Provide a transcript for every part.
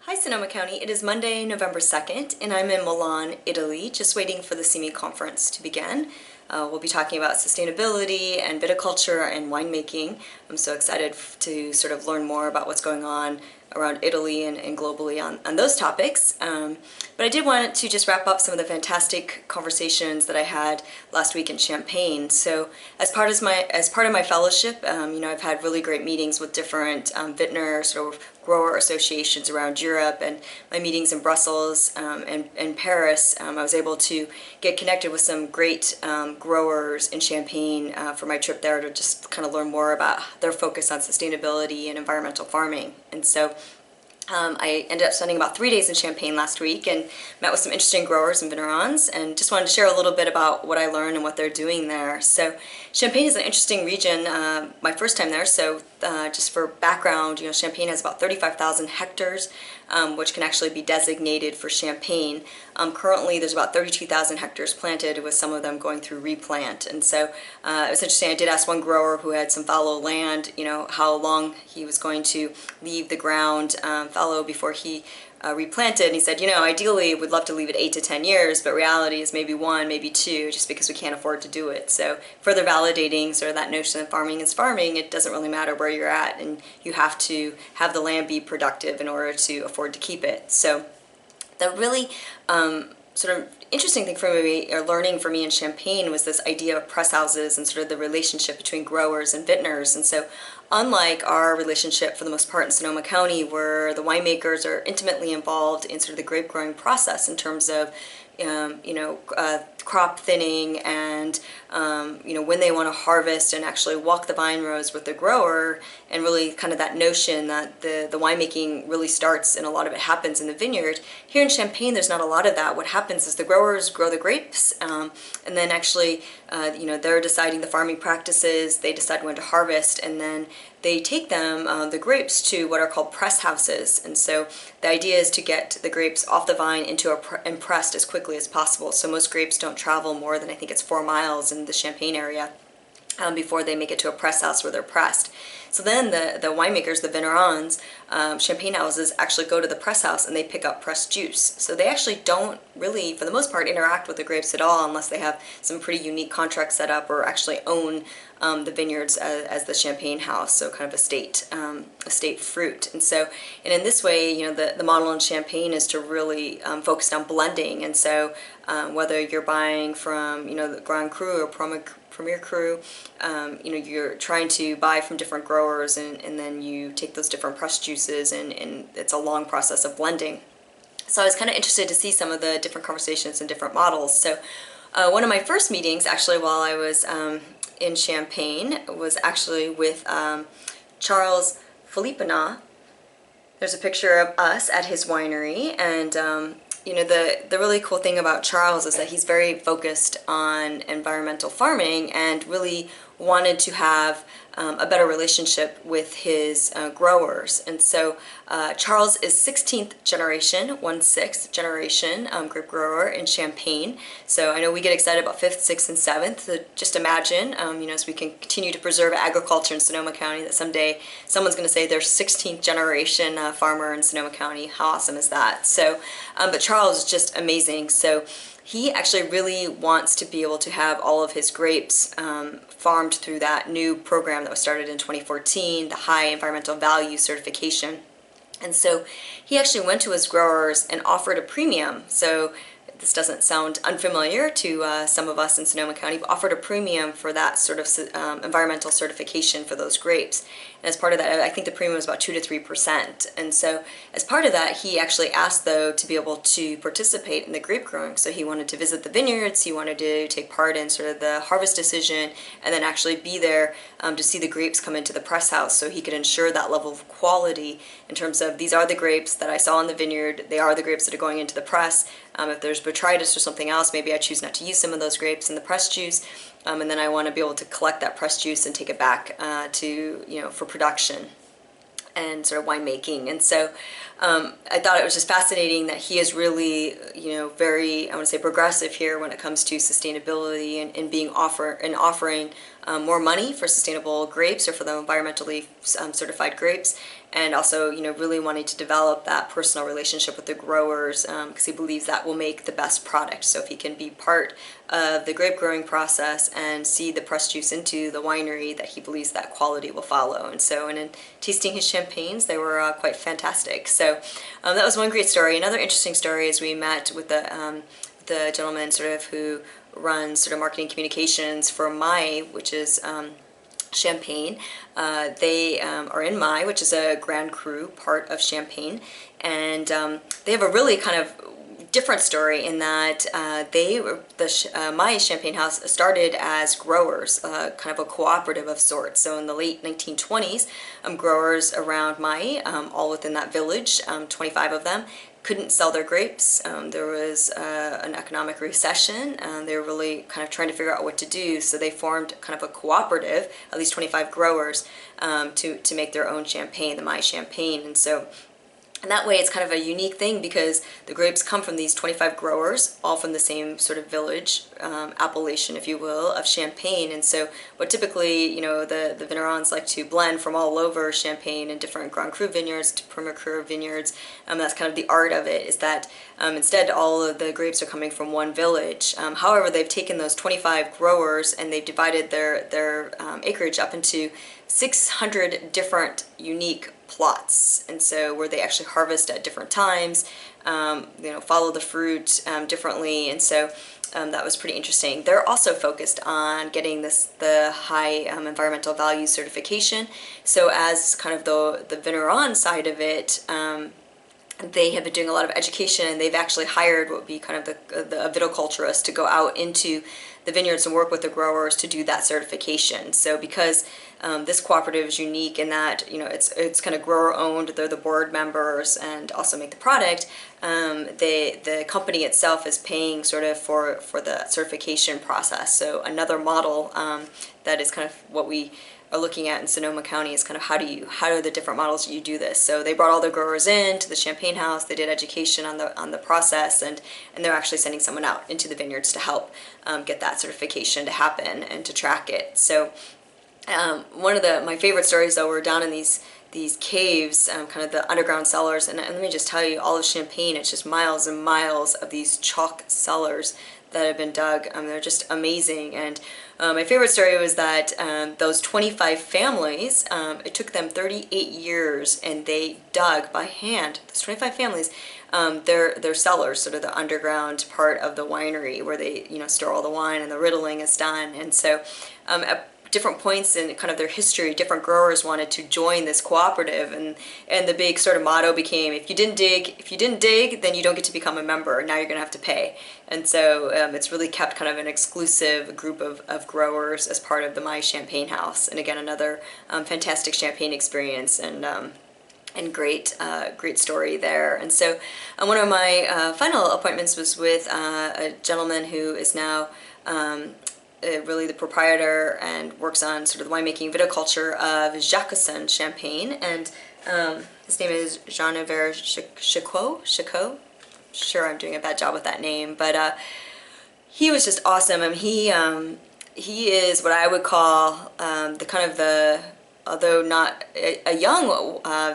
Hi Sonoma County, it is Monday, November 2nd, and I'm in Milan, Italy, just waiting for the CME conference to begin. We'll be talking about sustainability and viticulture and winemaking. I'm so excited to sort of learn more about what's going on around Italy and globally on those topics. But I did want to just wrap up some of the fantastic conversations that I had last week in Champagne. So as part of my fellowship, I've had really great meetings with different vintner sort of grower associations around Europe, and my meetings in Brussels and Paris, I was able to get connected with some great growers in Champagne for my trip there to just kind of learn more about their focus on sustainability and environmental farming. And so I ended up spending about 3 days in Champagne last week and met with some interesting growers and Vignerons, and just wanted to share a little bit about what I learned and what they're doing there. So Champagne is an interesting region, my first time there, so just for background, Champagne has about 35,000 hectares, which can actually be designated for Champagne. Currently there's about 32,000 hectares planted, with some of them going through replant. And so it was interesting. I did ask one grower who had some fallow land, how long he was going to leave the ground fallow before he replanted, and he said, ideally we'd love to leave it 8 to 10 years, but reality is maybe 1, maybe 2, just because we can't afford to do it. So further validating sort of that notion that farming is farming. It doesn't really matter where you're at, and you have to have the land be productive in order to afford to keep it. So the really sort of interesting thing for me, or learning for me in Champagne, was this idea of press houses and sort of the relationship between growers and vintners. And so unlike our relationship for the most part in Sonoma County, where the winemakers are intimately involved in sort of the grape growing process in terms of crop thinning and when they want to harvest and actually walk the vine rows with the grower, and really kind of that notion that the winemaking really starts and a lot of it happens in the vineyard. Here in Champagne there's not a lot of that. What happens is the growers grow the grapes, and then actually they're deciding the farming practices, they decide when to harvest, and then they take them, the grapes, to what are called press houses. And so the idea is to get the grapes off the vine and pressed as quickly as possible. So most grapes don't travel more than, I think it's 4 miles in the Champagne area before they make it to a press house where they're pressed. So then the winemakers, the Vignerons, Champagne houses, actually go to the press house and they pick up pressed juice. So they actually don't really, for the most part, interact with the grapes at all, unless they have some pretty unique contracts set up or actually own the vineyards as the Champagne house, so kind of a state fruit. And in this way, the model in Champagne is to really focus on blending. And so whether you're buying from the Grand Cru or Premier Cru, you're trying to buy from different growers, and then you take those different press juices, and it's a long process of blending. So I was kind of interested to see some of the different conversations and different models. So one of my first meetings, actually, while I was in Champagne, was actually with Charles Phillipe. There's a picture of us at his winery, and the really cool thing about Charles is that he's very focused on environmental farming and really wanted to have a better relationship with his growers. And so Charles is 16th generation, 16th generation grape grower in Champagne. So I know we get excited about 5th, 6th, and 7th. So just imagine, as we can continue to preserve agriculture in Sonoma County, that someday someone's going to say they're 16th generation farmer in Sonoma County. How awesome is that? So, but Charles is just amazing. So he actually really wants to be able to have all of his grapes farmed through that new program that was started in 2014, the High Environmental Value Certification. And so he actually went to his growers and offered a premium. So this doesn't sound unfamiliar to some of us in Sonoma County, but offered a premium for that sort of environmental certification for those grapes. And as part of that, I think the premium was about 2 to 3%. And so as part of that, he actually asked, though, to be able to participate in the grape growing. So he wanted to visit the vineyards, he wanted to take part in sort of the harvest decision, and then actually be there to see the grapes come into the press house, so he could ensure that level of quality in terms of, these are the grapes that I saw in the vineyard, they are the grapes that are going into the press. If there's botrytis or something else, maybe I choose not to use some of those grapes in the press juice, and then I want to be able to collect that press juice and take it back for production and sort of winemaking. And so I thought it was just fascinating that he is really, very, I want to say, progressive here when it comes to sustainability and offering more money for sustainable grapes, or for the environmentally certified grapes, and also, really wanting to develop that personal relationship with the growers, because he believes that will make the best product. So if he can be part of the grape growing process and see the press juice into the winery, that he believes that quality will follow. And so, and in tasting his champagnes, they were quite fantastic. So that was one great story. Another interesting story is we met with the gentleman sort of who runs sort of marketing communications for Mai, which is Champagne. They are in Mai, which is a Grand Cru part of Champagne, and they have a really kind of different story in that Mai Champagne House started as growers, kind of a cooperative of sorts. So in the late 1920s, growers around Mai, all within that village, 25 of them, couldn't sell their grapes. There was an economic recession, and they were really kind of trying to figure out what to do. So they formed kind of a cooperative, at least 25 growers, to make their own champagne, the Mai Champagne. And that way it's kind of a unique thing because the grapes come from these 25 growers, all from the same sort of village, appellation, if you will, of Champagne. And so what typically, the Vignerons like to blend from all over Champagne and different Grand Cru vineyards to Premier Cru vineyards, that's kind of the art of it, is that instead all of the grapes are coming from one village. However, they've taken those 25 growers and they've divided their acreage up into 600 different unique plots, and so where they actually harvest at different times, follow the fruit differently, and so that was pretty interesting. They're also focused on getting the high environmental value certification. So as kind of the Vigneron side of it, they have been doing a lot of education, and they've actually hired what would be kind of the viticulturist to go out into the vineyards and work with the growers to do that certification. So because this cooperative is unique in that it's kind of grower owned, they're the board members and also make the product. The company itself is paying sort of for the certification process. So another model that is kind of what we are looking at in Sonoma County is kind of how are the different models you do this. So they brought all the growers in to the Champagne House, they did education on the process, and they're actually sending someone out into the vineyards to help get that certification to happen and to track it. So one of my favorite stories, though, were down in these caves, kind of the underground cellars, and let me just tell you, all of Champagne, it's just miles and miles of these chalk cellars that have been dug. They're just amazing. And my favorite story was that those 25 families, it took them 38 years, and they dug by hand, those 25 families, their cellars, sort of the underground part of the winery where they store all the wine and the riddling is done. And so at different points in kind of their history, different growers wanted to join this cooperative, and the big sort of motto became, if you didn't dig, then you don't get to become a member. Now you're going to have to pay. And so it's really kept kind of an exclusive group of growers as part of the Mai Champagne House. And again, another fantastic champagne experience, and great story there. And so one of my final appointments was with a gentleman who is now really the proprietor and works on sort of the winemaking viticulture of Jacquesin Champagne, and his name is Jean-Yves Chicot. Sure, I'm doing a bad job with that name, but he was just awesome. I mean, he is what I would call the kind of although not a young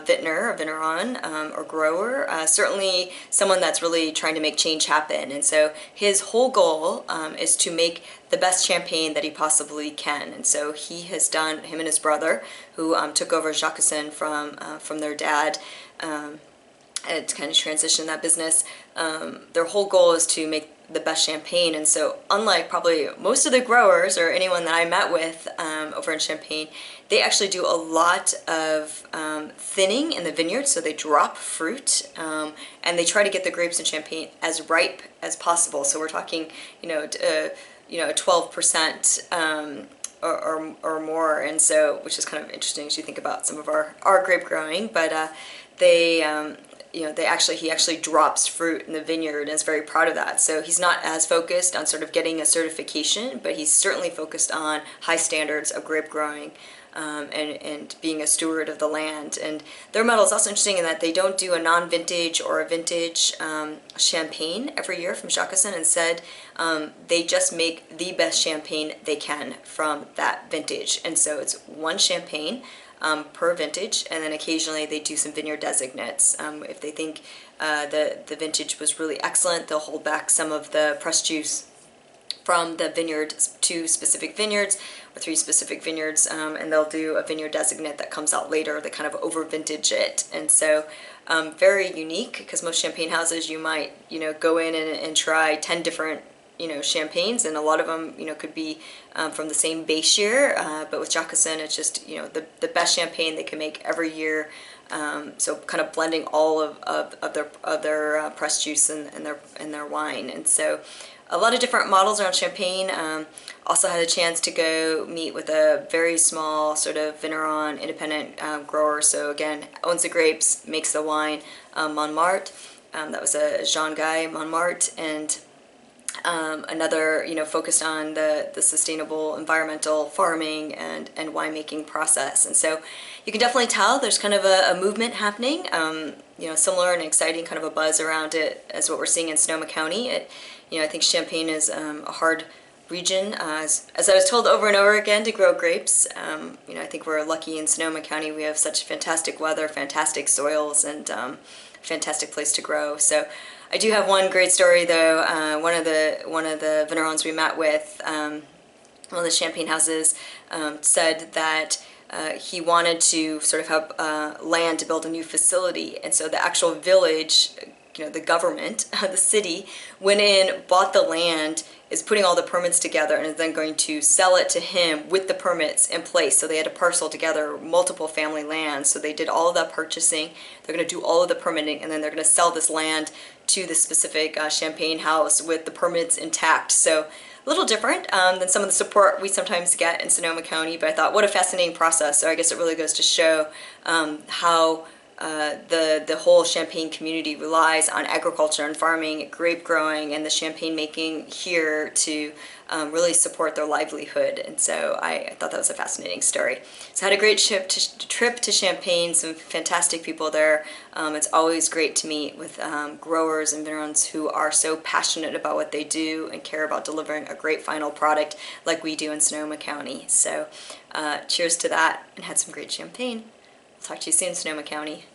vintner, Vigneron, or grower, certainly someone that's really trying to make change happen. And so his whole goal is to make the best champagne that he possibly can. And so he has done, him and his brother, who took over Jacquesin from their dad, and to kind of transition that business, their whole goal is to make the best champagne. And so unlike probably most of the growers or anyone that I met with over in Champagne, they actually do a lot of thinning in the vineyard. So they drop fruit, and they try to get the grapes in Champagne as ripe as possible. So we're talking, 12% or more. And so, which is kind of interesting as you think about some of our grape growing, but he actually drops fruit in the vineyard and is very proud of that. So he's not as focused on sort of getting a certification, but he's certainly focused on high standards of grape growing, and being a steward of the land. And their model is also interesting in that they don't do a non-vintage or a vintage champagne every year from Jacquesin. Instead, they just make the best champagne they can from that vintage. And so it's one champagne per vintage, and then occasionally they do some vineyard designates. If they think the vintage was really excellent, they'll hold back some of the pressed juice from the vineyard to specific vineyards, or 3 specific vineyards, and they'll do a vineyard designate that comes out later that kind of over vintage it. And so very unique, because most champagne houses you might go in and try 10 different champagnes, and a lot of them could be from the same base year, but with Jacquemin it's just the best champagne they can make every year. So kind of blending all of their pressed juice and their wine. And so a lot of different models around champagne. Also had a chance to go meet with a very small sort of Vigneron independent grower. So again, owns the grapes, makes the wine, Montmartre. That was a Jean-Guy Montmartre, and another focused on the sustainable environmental farming and winemaking process. And so you can definitely tell there's kind of a movement happening, similar and exciting kind of a buzz around it as what we're seeing in Sonoma County. I think Champagne is a hard region, as I was told over and over again, to grow grapes. I think we're lucky in Sonoma County. We have such fantastic weather, fantastic soils, and fantastic place to grow. So I do have one great story though. One of the Vignerons we met with, one of the champagne houses, said that he wanted to sort of have land to build a new facility, and so the actual village, the government, the city, went in, bought the land, is putting all the permits together, and is then going to sell it to him with the permits in place. So they had to parcel together multiple family lands. So they did all of that purchasing. They're going to do all of the permitting, and then they're going to sell this land to the specific champagne house with the permits intact. So a little different than some of the support we sometimes get in Sonoma County, but I thought what a fascinating process. So I guess it really goes to show how the whole Champagne community relies on agriculture and farming, grape growing, and the champagne making here to really support their livelihood. And so I thought that was a fascinating story. So I had a great trip to Champagne, some fantastic people there. It's always great to meet with growers and Vignerons who are so passionate about what they do and care about delivering a great final product like we do in Sonoma County. So cheers to that, and had some great champagne. Talk to you soon, Sonoma County.